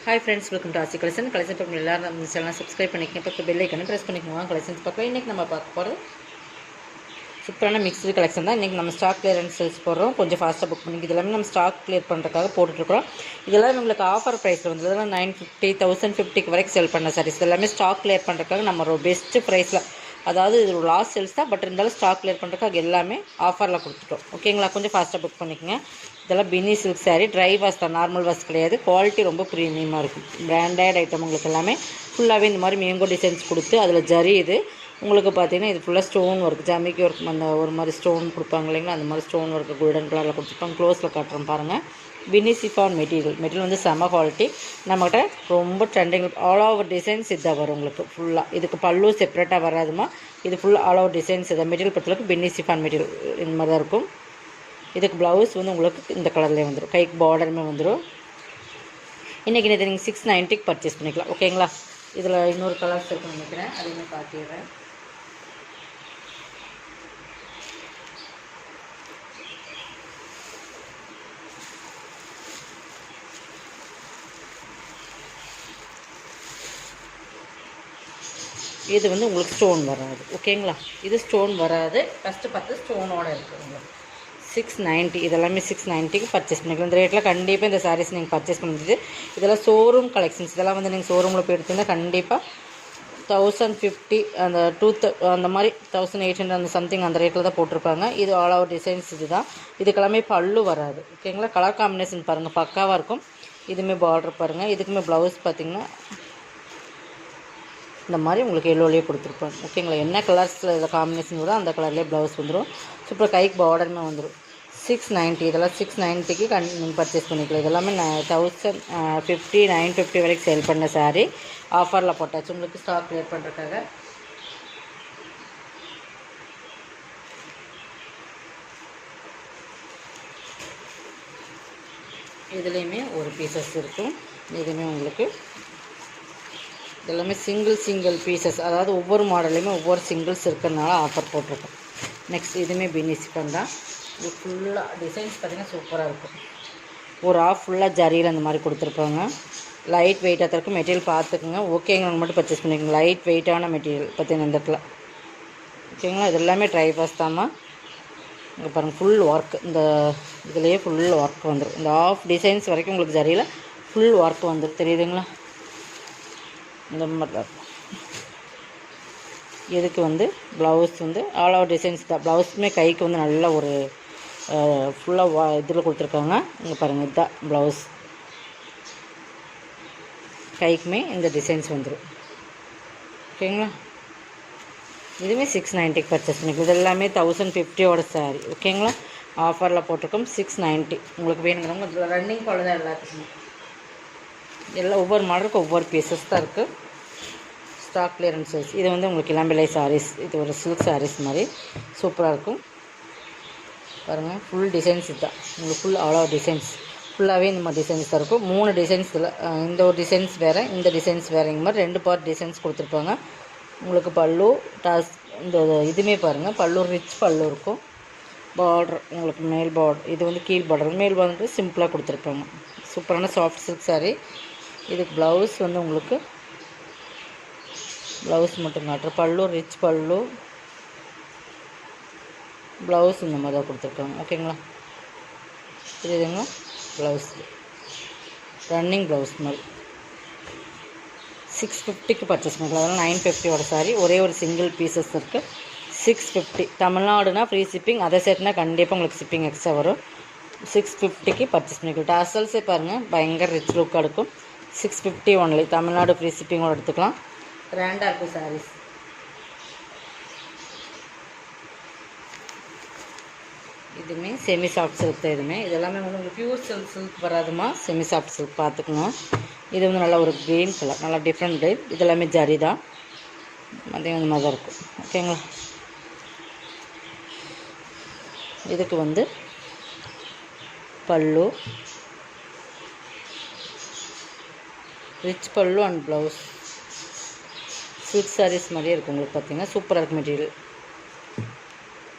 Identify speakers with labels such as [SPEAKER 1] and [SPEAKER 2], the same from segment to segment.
[SPEAKER 1] Hi friends, welcome to ஆசி collection. Collection பக்கம் எல்லாரும் நம்ம சேனல் சப்ஸ்கிரைப் பண்ணிக்கங்க. பக்கத்து பெல் ஐக்கனை ப்ரெஸ் பண்ணிக்கோங்க. கலெக்ஷன்ஸ் பக்கம் இன்றைக்கி நம்ம பார்க்க போகிறது சூப்பரான மிக்ஸ்டு கலெக்ஷன் தான். இன்றைக்கி நம்ம ஸ்டாக் கிளியரன்ஸ் சேல்ஸ் போடுறோம். கொஞ்சம் ஃபாஸ்ட்டாக புக் பண்ணிக்க. இதெல்லாமே நம்ம ஸ்டாக் கிளியர் பண்ணுறதுக்காக போட்டுட்ருக்கோம். இதெல்லாம் உங்களுக்கு ஆஃபர் ப்ரைஸில் வந்து இதெல்லாம் 950 1050 வரைக்கும் செல் பண்ண சாரீஸ் எல்லாமே ஸ்டாக் கிளியர் பண்ணுறதுக்காக நம்ம ஒரு பெஸ்ட்டு ப்ரைஸில், அதாவது இது ஒரு லாஸ்ட் சேல்ஸ் தான், பட் இருந்தாலும் ஸ்டாக் கிளியர் பண்ணுறதுக்காக எல்லாமே ஆஃபரில் கொடுத்துட்டோம். ஓகேங்களா? கொஞ்சம் ஃபாஸ்ட்டாக புக் பண்ணிக்கோங்க. இதெல்லாம் பின்னி சில்க் சாரீ, ட்ரை வாஷ் தான், நார்மல் வாஷ் கிடையாது. குவாலிட்டி ரொம்ப ப்ரீமியமாக இருக்கும். பிராண்டட் ஐட்டம் உங்களுக்கு எல்லாமே ஃபுல்லாகவே இந்த மாதிரி மேங்கோ டிசைன்ஸ் கொடுத்து அதில் ஜரி இது உங்களுக்கு பார்த்தீங்கன்னா இது ஃபுல்லாக ஸ்டோன் ஒர்க், ஜமிக்கி ஒர்க், அந்த ஒரு மாதிரி ஸ்டோன் கொடுப்பாங்க இல்லைங்களா, அந்த மாதிரி ஸ்டோன் ஒர்க் கோல்டன் கலரில் கொடுத்துருப்பாங்க. க்ளோஸில் காட்டுறோம் பாருங்கள். பின்னி சிஃபான் மெட்டீரியல் வந்து செம்ம குவாலிட்டி. நம்மகிட்ட ரொம்ப ட்ரெண்டிங் ஆல் ஓவர் டிசைன்ஸ் இதாக வரும் உங்களுக்கு ஃபுல்லாக. இதுக்கு பல்லு செப்பரேட்டாக வராதுமா. இது ஃபுல்லாக ஆல் ஓவர் டிசைன்ஸ் இதை மெட்டீரியல் பொறுத்தளவுக்கு பின்னி சிஃபான் மெட்டீரியல் இந்த மாதிரி தான் இருக்கும். இதுக்கு ப்ளவுஸ் வந்து உங்களுக்கு இந்த கலர்லேயே வந்துடும், கைக்கு பார்டருமே வந்துடும். இன்றைக்கி இதை நீங்கள் 690 பர்ச்சேஸ் பண்ணிக்கலாம். ஓகேங்களா? இதில் இன்னொரு கலர்ஸ் இருக்குன்னு நினைக்கிறேன், அதையுமே காட்டிடுறேன். இது வந்து உங்களுக்கு ஸ்டோன் வராது. ஓகேங்களா? இது ஸ்டோன் வராது. ஃபஸ்ட்டு பார்த்து ஸ்டோனோடு இருக்குது உங்களுக்கு 690. இதெல்லாமே 690க்கு பர்ச்சேஸ் பண்ணிக்கலாம். இந்த ரேட்டில் கண்டிப்பாக இந்த சாரீஸ் நீங்கள் பர்ச்சேஸ் பண்ணிட்டு, இதெல்லாம் ஷோரூம் கலெக்ஷன்ஸ். இதெல்லாம் வந்து நீங்கள் ஷோரூமில் போய் எடுத்திருந்தால் கண்டிப்பாக 1050 அந்த அந்த மாதிரி 1800 அந்த சம்திங் அந்த ரேட்டில் தான் போட்டிருப்பாங்க. இது ஆல் ஓவர் டிசைன்ஸ். இது தான், இதுக்கெல்லாமே பல்லு வராது. ஓகேங்களா? கலர் காம்பினேஷன் பாருங்கள், பக்காவாக இருக்கும். இதுவுமே பார்டர் பாருங்கள். இதுக்குமே ப்ளவுஸ் பார்த்திங்கன்னா இந்த மாதிரி உங்களுக்கு எல்லோலேயே கொடுத்துருப்பாங்க. ஓகேங்களா? என்ன கலர்ஸில் இதில் காம்பினேஷன் வரும் அந்த கலர்லேயே ப்ளவுஸ் வந்துடும். சூப்பர் கைக்கு பார்டருமே வந்துடும். 690. இதெல்லாம் 690க்கு நீங்கள் பர்ச்சேஸ் பண்ணிக்கலாம். இதெல்லாமே 1050 950 வரைக்கும் சேல் பண்ண சாரீ ஆஃபரில் போட்டாச்சு உங்களுக்கு ஸ்டாக் கிளியர் பண்ணுறதுக்காக. இதுலேயுமே ஒரு பீசஸ் இருக்கும். இதுவுமே உங்களுக்கு இதெல்லாமே சிங்கிள் பீசஸ், அதாவது ஒவ்வொரு மாடல்லையுமே ஒவ்வொரு சிங்கிள்ஸ் இருக்கிறதுனால ஆஃபர் போட்டிருக்கோம். நெக்ஸ்ட் இதுவுமே பினிசிக்கன் தான். இது ஃபுல்லாக டிசைன்ஸ் பார்த்திங்கன்னா சூப்பராக இருக்கும். ஒரு ஆஃப் ஃபுல்லாக ஜரியில் அந்த மாதிரி கொடுத்துருப்பாங்க. லைட் வெயிட்டாக தான் இருக்கும். மெட்டீரியல் பார்த்துக்குங்க. ஓகேங்க, மட்டும் பர்ச்சேஸ் பண்ணிக்கோங்க. லைட் வெயிட்டான மெட்டீரியல் பார்த்தீங்கன்னா இந்த இடத்துல. ஓகேங்களா? இது எல்லாமே ட்ரை பாஸ் தாம்மா. இங்கே பாருங்கள், ஃபுல் ஒர்க். இந்த இதுலேயே ஃபுல் ஒர்க் வந்துடும். இந்த ஆஃப் டிசைன்ஸ் வரைக்கும் உங்களுக்கு ஜரியில் ஃபுல் ஒர்க் வந்துடும். தெரியுதுங்களா? இந்த மாதிரி இதுக்கு வந்து ப்ளவுஸ் வந்து ஆல் ஓவர் டிசைன்ஸ் தான். ப்ளவுஸுமே கைக்கு வந்து நல்ல ஒரு ஃபுல்லாக இதில் கொடுத்துருக்காங்க. இங்கே பாருங்கள், இதுதான் ப்ளவுஸ். கைக்குமே இந்த டிசைன்ஸ் வந்துடும். ஓகேங்களா? இதுவுமே 690 பர்ச்சேஸ் பண்ணிக்கலாம். இது எல்லாமே 1050 சாரி. ஓகேங்களா? ஆஃபரில் போட்டிருக்கோம் 690. உங்களுக்கு வேணுங்கிறவங்க இதில் ரன்னிங் போல தான் எல்லாத்துக்குமே. எல்லாம் ஒவ்வொரு மாடலுக்கும் ஒவ்வொரு பீசஸ் தான் இருக்குது. Stock clearance sales. இது வந்து உங்களுக்கு இளம்பிள்ளை சாரீஸ். இது ஒரு சில்க் சாரீஸ் மாதிரி சூப்பராக இருக்கும். பாருங்கள், ஃபுல் டிசைன்ஸ் இதுதான் உங்களுக்கு. ஃபுல் ஆல் ஓவர் டிசைன்ஸ் ஃபுல்லாகவே இந்த மாதிரி டிசைன்ஸ் தான் இருக்கும். 3 டிசைன்ஸ் இதில். இந்த ஒரு டிசைன்ஸ் வேறு, இந்த டிசைன்ஸ் வேறுங்க மாதிரி 2 பார்ட் டிசைன்ஸ் கொடுத்துருப்பாங்க. உங்களுக்கு பல்லு டாஸ் இந்த இதுவுமே பாருங்கள், பல்லு ரிச் பல்லு இருக்கும். பார்டர் உங்களுக்கு மேல் பார்டர், இது வந்து கீழ் பார்டர். மேல் பார்டர் சிம்பிளாக கொடுத்துருப்பாங்க. சூப்பரான சாஃப்ட் சில்க் சாரீ. இதுக்கு ப்ளவுஸ் வந்து உங்களுக்கு ப்ளவுஸ் மட்டும் காட்டுறேன். பல்லு ரிச் பல்லு, ப்ளவுஸ் இந்த மாதிரி தான் கொடுத்துருக்காங்க. ஓகேங்களா? தெரியுதுங்களா? ப்ளவுஸ் ரன்னிங் ப்ளவுஸ் மாதிரி 650க்கு பர்ச்சேஸ் பண்ணிக்கலாம். அதனால் 950 சாரி. ஒரே ஒரு சிங்கிள் பீசஸ் இருக்குது. 650. தமிழ்நாடுனா ஃப்ரீ ஷிப்பிங். அதை சேர்த்துனா கண்டிப்பாக உங்களுக்கு ஷிப்பிங் எக்ஸ்ட்ரா வரும். 650க்கு பர்ச்சேஸ் பண்ணிக்கலாம். டாசல்ஸே பாருங்கள், பயங்கர ரிச் லுக்காக இருக்கும். 650 ஒன்லி. தமிழ்நாடு ஃப்ரீ ஷிப்பிங்கோடு எடுத்துக்கலாம். கிராண்டாக இருக்கும் சாரீஸ். இதுவுமே செமி சாஃப்ட் சில்க் தான். இதுவுமே இதெல்லாமே வந்து உங்களுக்கு பியூர் சில்க் வராதுமா. செமி சாஃப்ட் சில்க் பார்த்துக்கணும். இது வந்து நல்லா ஒரு க்ரீன் கலர், நல்லா டிஃப்ரெண்ட் டைப். இதெல்லாமே ஜரி தான். அதே அந்த மாதிரி தான் இருக்கும். ஓகேங்களா? இதுக்கு வந்து பல்லு ரிச் பல்லு அண்ட் ப்ளவுஸ். சில்க் சாரீஸ் மாதிரியே இருக்கும் உங்களுக்கு. பார்த்தீங்கன்னா சூப்பராக இருக்கும் மெட்டீரியல்.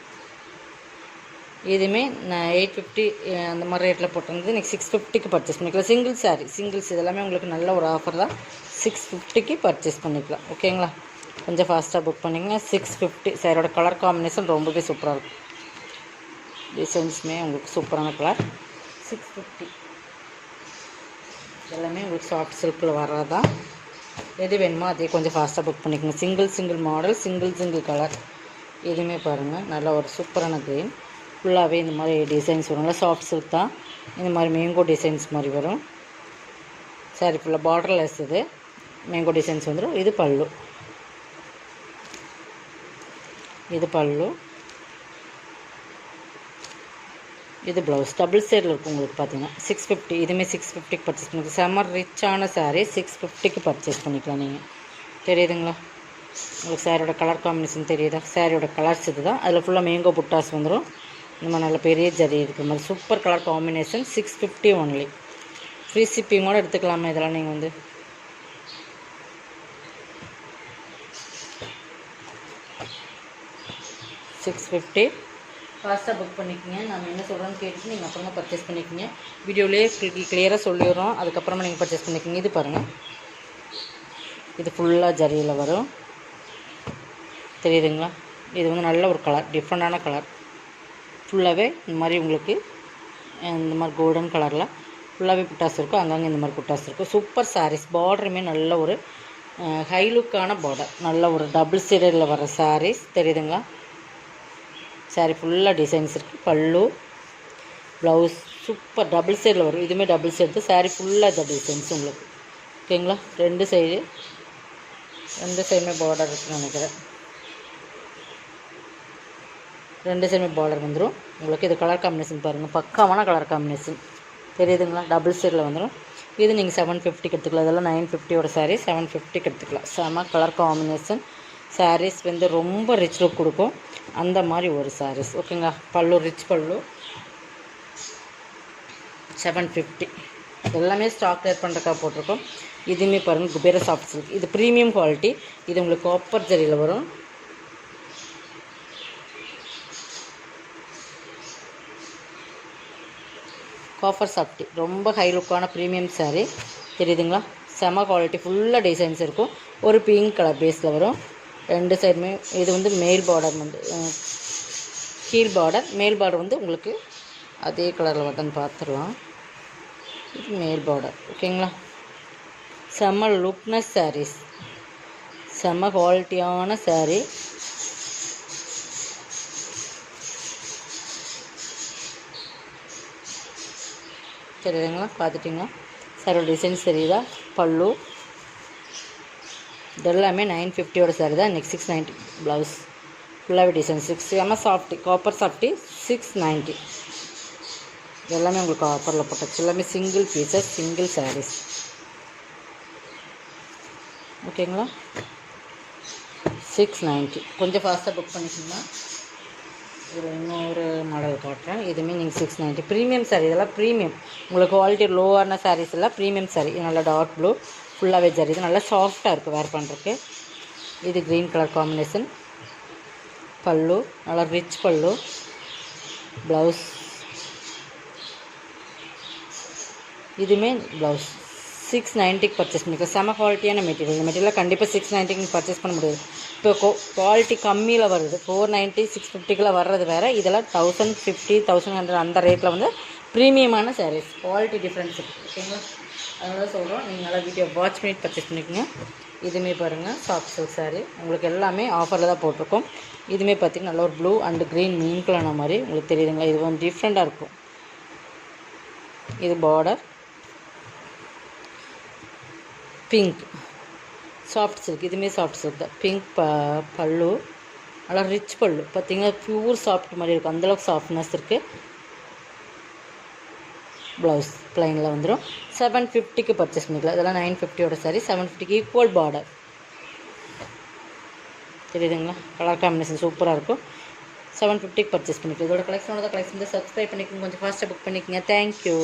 [SPEAKER 1] இதுவுமே நான் 850 அந்த மாதிரி ரேட்டில் போட்டிருந்தது இன்றைக்கி 650க்கு பர்ச்சேஸ் பண்ணிக்கலாம். சிங்கிள்ஸ் இதெல்லாமே உங்களுக்கு நல்ல ஒரு ஆஃபர் தான். 650க்கு பர்ச்சேஸ் பண்ணிக்கலாம். ஓகேங்களா, கொஞ்சம் ஃபாஸ்ட்டாக புக் பண்ணிங்க. 650 சாரோட கலர் காம்பினேஷன் ரொம்பவே சூப்பராக இருக்கும். டிசைன்ஸுமே உங்களுக்கு சூப்பரான கலர். 650 எல்லாமே உங்களுக்கு சாஃப்ட் சில்கில் வர்றது தான். எது வேணுமோ அதே கொஞ்சம் ஃபாஸ்ட்டாக புக் பண்ணிக்கோங்க. Single model, single colour. எதுவுமே பாருங்கள் நல்ல ஒரு சூப்பரான க்ரீன். ஃபுல்லாகவே இந்த மாதிரி டிசைன்ஸ் வரும். நல்லா சாஃப்ட் சில்க் தான். இந்த மாதிரி மேங்கோ டிசைன்ஸ் மாதிரி வரும். சாரி ஃபுல்லாக பார்டர்லெஸ். இது மேங்கோ டிசைன்ஸ் வந்துடும். இது பல்லு. இது ப்ளவுஸ். டபுள் சைடில் இருக்கும் உங்களுக்கு பார்த்தீங்கன்னா 650. இதுவுமே 650க்கு பர்ச்சேஸ் பண்ணிக்கலாம். செம்ம ரிச்சான சாரீ 650க்கு பர்ச்சேஸ் பண்ணிக்கலாம். நீங்கள் தெரியுதுங்களா, உங்களுக்கு சாரியோட கலர் காம்பினேஷன் தெரியுதா? சாரியோட கலர்ஸ் இது தான். அதில் ஃபுல்லாக மேங்கோ புட்டாஸ் வந்துடும். இந்த மாதிரி நல்ல பெரிய ஜரி இருக்கிற மாதிரி super colour combination. 650 only. Free ஷிப்பிங்கோடு எடுத்துக்கலாமா இதெல்லாம் நீங்கள் வந்து. $650 ஃபாஸ்ட்டாக புக் பண்ணிக்கோங்க. நம்ம என்ன சொல்கிறோன்னு கேட்டுட்டு நீங்கள் அப்புறமா பர்ச்சேஸ் பண்ணிக்கோங்க. வீடியோலேயே கிளியராக சொல்லிடுறோம். அதுக்கப்புறமா நீங்கள் பர்ச்சேஸ் பண்ணிக்கோங்க. இது பாருங்கள், இது ஃபுல்லாக ஜரியில் வரும். தெரியுதுங்களா, இது வந்து நல்ல ஒரு கலர், டிஃப்ரெண்டான கலர். ஃபுல்லாகவே இந்த மாதிரி உங்களுக்கு இந்த மாதிரி கோல்டன் கலரில் ஃபுல்லாகவே புட்டாஸ் இருக்கும். அங்கங்கே இந்த மாதிரி புட்டாஸ் இருக்கும். சூப்பர் சாரீஸ். பார்டருமே நல்ல ஒரு ஹை லுக்கான பார்டர். நல்ல ஒரு டபுள் சைடில் வர சாரீஸ். தெரியுதுங்களா, சாரீ ஃபுல்லாக டிசைன்ஸ் இருக்குது. பல்லு, ப்ளவுஸ் சூப்பர் டபுள் சைடில் வரும். இதுவுமே டபுள் சைடு. சாரீ ஃபுல்லாக இந்த டிசைன்ஸ் உங்களுக்கு. ஓகேங்களா, ரெண்டு சைடுமே பார்டர் இருக்குன்னு நினைக்கிறேன். ரெண்டு சைடுமே பார்டர் வந்துடும் உங்களுக்கு. இது கலர் காம்பினேஷன் பாருங்கள், பக்காவான கலர் காம்பினேஷன். தெரியுதுங்களா, டபுள் சைடில் வந்துடும். இது நீங்கள் 750க்கு எடுத்துக்கலாம். இதெல்லாம் 950யோட சாரீ 750க்கு எடுத்துக்கலாம். செம கலர் காம்பினேஷன். சாரீஸ் வந்து ரொம்ப ரிச் லுக் கொடுக்கும். அந்த மாதிரி ஒரு சாரீஸ். ஓகேங்களா, பல்லு ரிச் பல்லு. 750. எல்லாமே ஸ்டாக் கிளியர் பண்ணுறக்காக போட்டிருக்கோம். இதுவுமே பாருங்கள், குபேர சாஃப்ட் சில்க். இது ப்ரீமியம் குவாலிட்டி. இது உங்களுக்கு காப்பர் ஜரியில் வரும். காஃபர் சாஃப்டி ரொம்ப ஹை லுக்கான ப்ரீமியம் சாரீ. தெரியுதுங்களா, செம குவாலிட்டி. ஃபுல்லாக டிசைன்ஸ் இருக்கும். ஒரு பிங்க் கலர் பேஸில் வரும். ரெண்டு சைடுமே. இது வந்து மேல் பார்டர் வந்து கீழ் பார்டர். மேல் பார்டர் வந்து உங்களுக்கு அதே கலரில் வருதுன்னு பார்த்துடலாம். இது மேல் பார்டர். ஓகேங்களா, செம்ம லுக்னஸ் சாரீஸ், செம்ம குவாலிட்டியான சாரீ. தெரியுதுங்களா, பார்த்துட்டிங்களா? சாரோட டிசைன்ஸ் தெரியுதா? பல்லு இதெல்லாமே 950யோட சாரி தான். இன்றைக்கி 690. ப்ளவுஸ் ஃபுல்லாகவே டிசைன் 6 சாஃப்டி காப்பர் சாஃப்டி 690. எல்லாமே உங்களுக்கு ஆஃபரில் போட்டாச்சு. எல்லாமே சிங்கிள் பீசஸ், சிங்கிள் சாரீஸ். ஓகேங்களா, 690. கொஞ்சம் ஃபாஸ்ட்டாக புக் பண்ணிக்கோங்க. இன்னொரு மாடல் காட்டுறேன். இதுவுமே நீங்கள் 690. ப்ரீமியம் சாரீ. இதெல்லாம் ப்ரீமியம். உங்களுக்கு குவாலிட்டி லோவான சாரீஸ் எல்லாம் ப்ரீமியம் சாரீ. இது நல்லா டார்க் ப்ளூ ஃபுல்லாகவே ஜரி. இது நல்லா சாஃப்டாக இருக்குது வேர் பண்ணுறதுக்கு. இது க்ரீன் கலர் காம்பினேஷன். பல்லு நல்லா ரிச் பல்லு. ப்ளவுஸ் இதுவுமே ப்ளவுஸ் 690க்கு பர்ச்சேஸ் பண்ணிக்கலாம். செம குவாலிட்டியான மெட்டீரியல். இந்த மெட்டீரியல் கண்டிப்பாக 690க்கு பர்ச்சேஸ் பண்ண முடியாது. இப்போ குவாலிட்டி கம்மியில் வருது. 490 650க்குலாம் வர்றது வேறு. இதெல்லாம் 1050 1100 அந்த ரேட்டில் வந்து ப்ரீமியமான சாரீஸ். குவாலிட்டி டிஃப்ரென்ஸ் இருக்குது. ஓகேங்களா, அதனால சொல்கிறோம். நீங்கள் நல்லா வீடியோ வாட்ச் பண்ணி பர்ச்சேஸ் பண்ணிக்கோங்க. இதுவுமே பாருங்கள், சாஃப்ட் சில்க் சாரீ. உங்களுக்கு எல்லாமே ஆஃபரில் தான் போட்டிருக்கோம். இதுவுமே பார்த்திங்கன்னா நல்ல ஒரு ப்ளூ அண்ட் க்ரீன் மீன்கலான மாதிரி உங்களுக்கு தெரியுதுங்களா. இது வந்து டிஃப்ரெண்ட்டாக இருக்கும். இது பார்டர் பிங்க் சாஃப்ட் சில்க். இதுவுமே சாஃப்ட் சில்க் தான். பிங்க் பல்லு நல்லா ரிச் பல்லு. பார்த்திங்கன்னா ப்யூர் சாஃப்ட் மாதிரி இருக்கும். அந்தளவுக்கு சாஃப்ட்னஸ் இருக்குது. ப்ளவுஸ் ப்ளைனில் வந்துடும். 750க்கு பர்ச்சேஸ் பண்ணிக்கலாம். இதெல்லாம் 950யோட சாரி. 750க்கு ஈக்குவல் பார்டர். தெரியுதுங்களா, கலர் காம்பினேஷன் சூப்பராக இருக்கும். 750க்கு பர்ச்சேஸ் பண்ணிக்கலாம். இதோட கலெக்ஷனோட கலெக்ஷன் வந்து சப்ஸ்கிரைப் பண்ணிக்கோங்க. கொஞ்சம் ஃபாஸ்ட்டாக புக் பண்ணிக்கோங்க. தேங்க்யூ.